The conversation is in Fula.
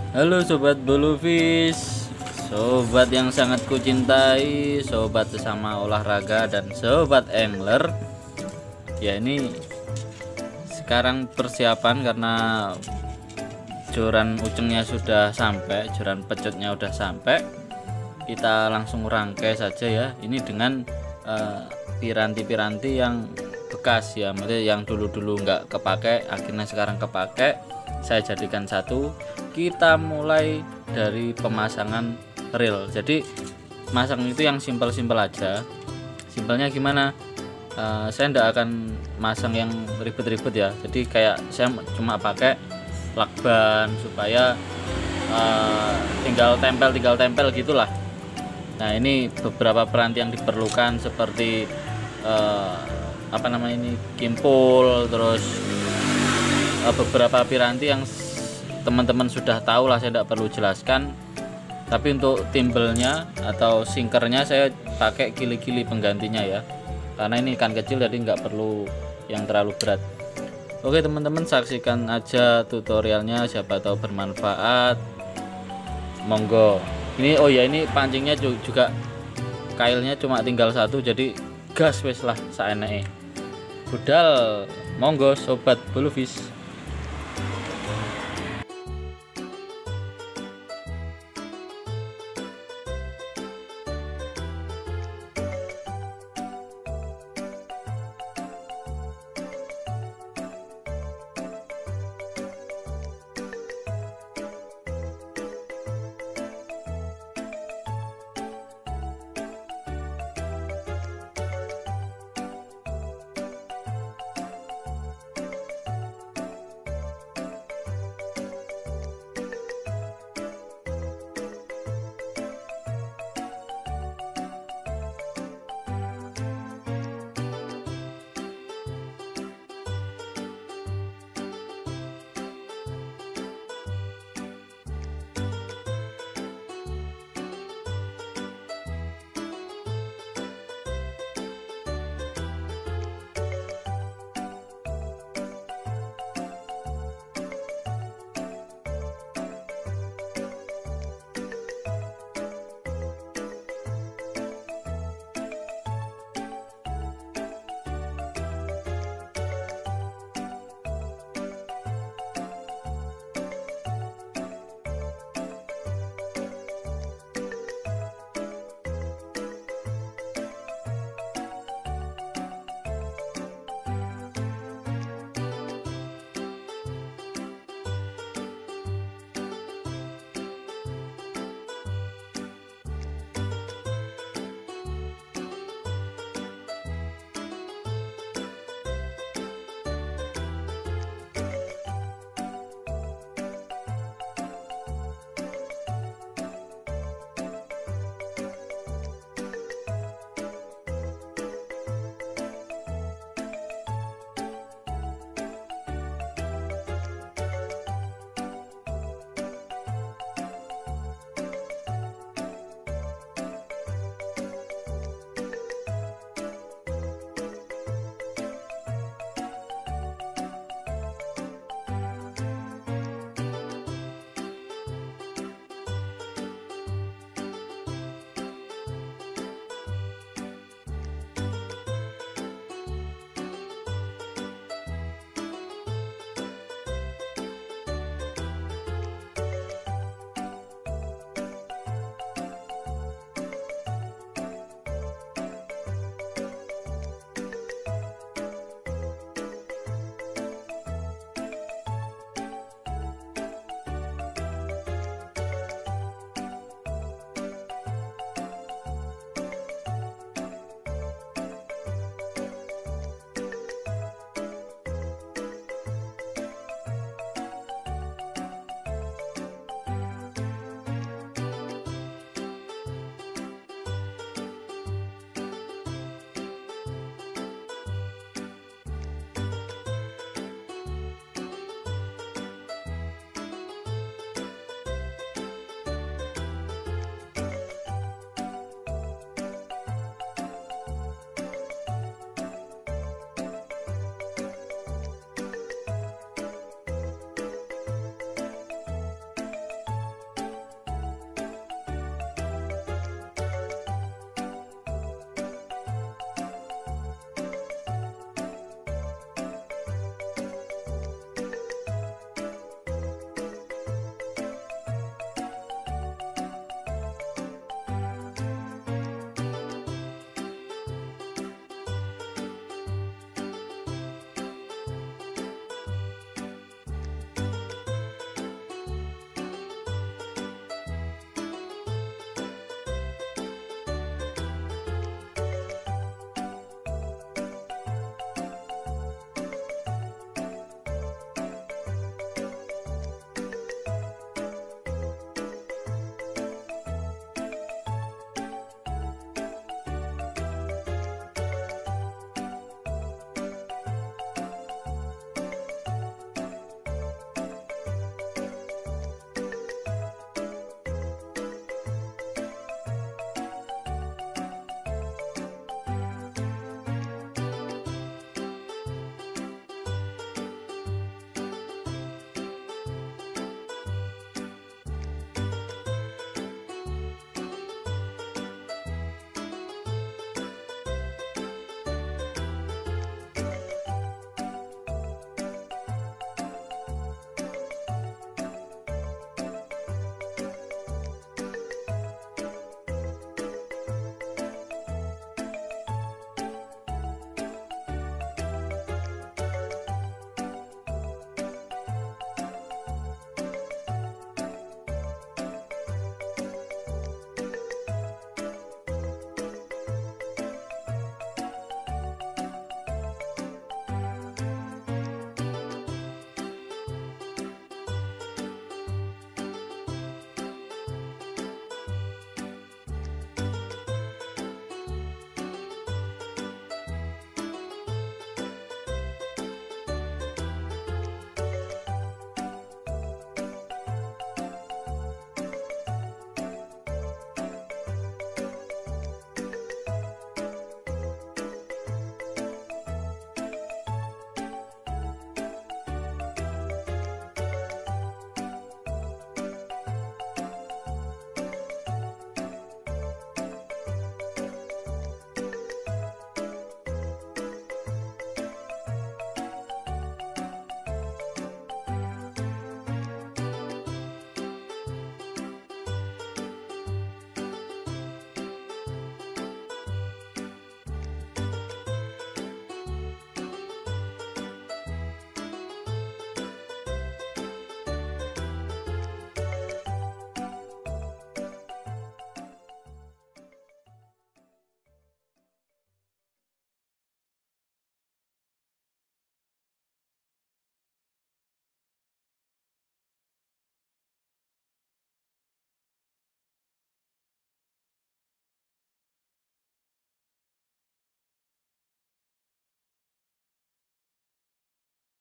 Halo sobat Bluefish, sobat yang sangat kucintai, sobat sesama olahraga dan sobat angler. Ya ini sekarang persiapan karena joran ucengnya sudah sampai, joran pecutnya sudah sampai. Kita langsung rangkai saja ya. Ini dengan piranti-piranti yang bekas ya, maksudnya yang dulu-dulu nggak kepake, akhirnya sekarang kepake. Saya jadikan satu. Kita mulai dari pemasangan reel. Jadi masang itu yang simpel-simpel aja. Simpelnya gimana? Saya tidak akan masang yang ribet-ribet ya. Jadi kayak saya cuma pakai lakban supaya tinggal tempel gitulah. Nah ini beberapa peranti yang diperlukan seperti kimpul, terus beberapa piranti yang teman-teman sudah tahu lah, saya tidak perlu jelaskan. Tapi untuk timbelnya atau sinkernya saya pakai kili-kili penggantinya ya, karena ini ikan kecil jadi nggak perlu yang terlalu berat. Oke teman-teman, saksikan aja tutorialnya, siapa tahu bermanfaat. Monggo. Ini pancingnya juga kailnya cuma tinggal satu, jadi gas wes lah saeneke. Budal, monggo sobat Bluefish.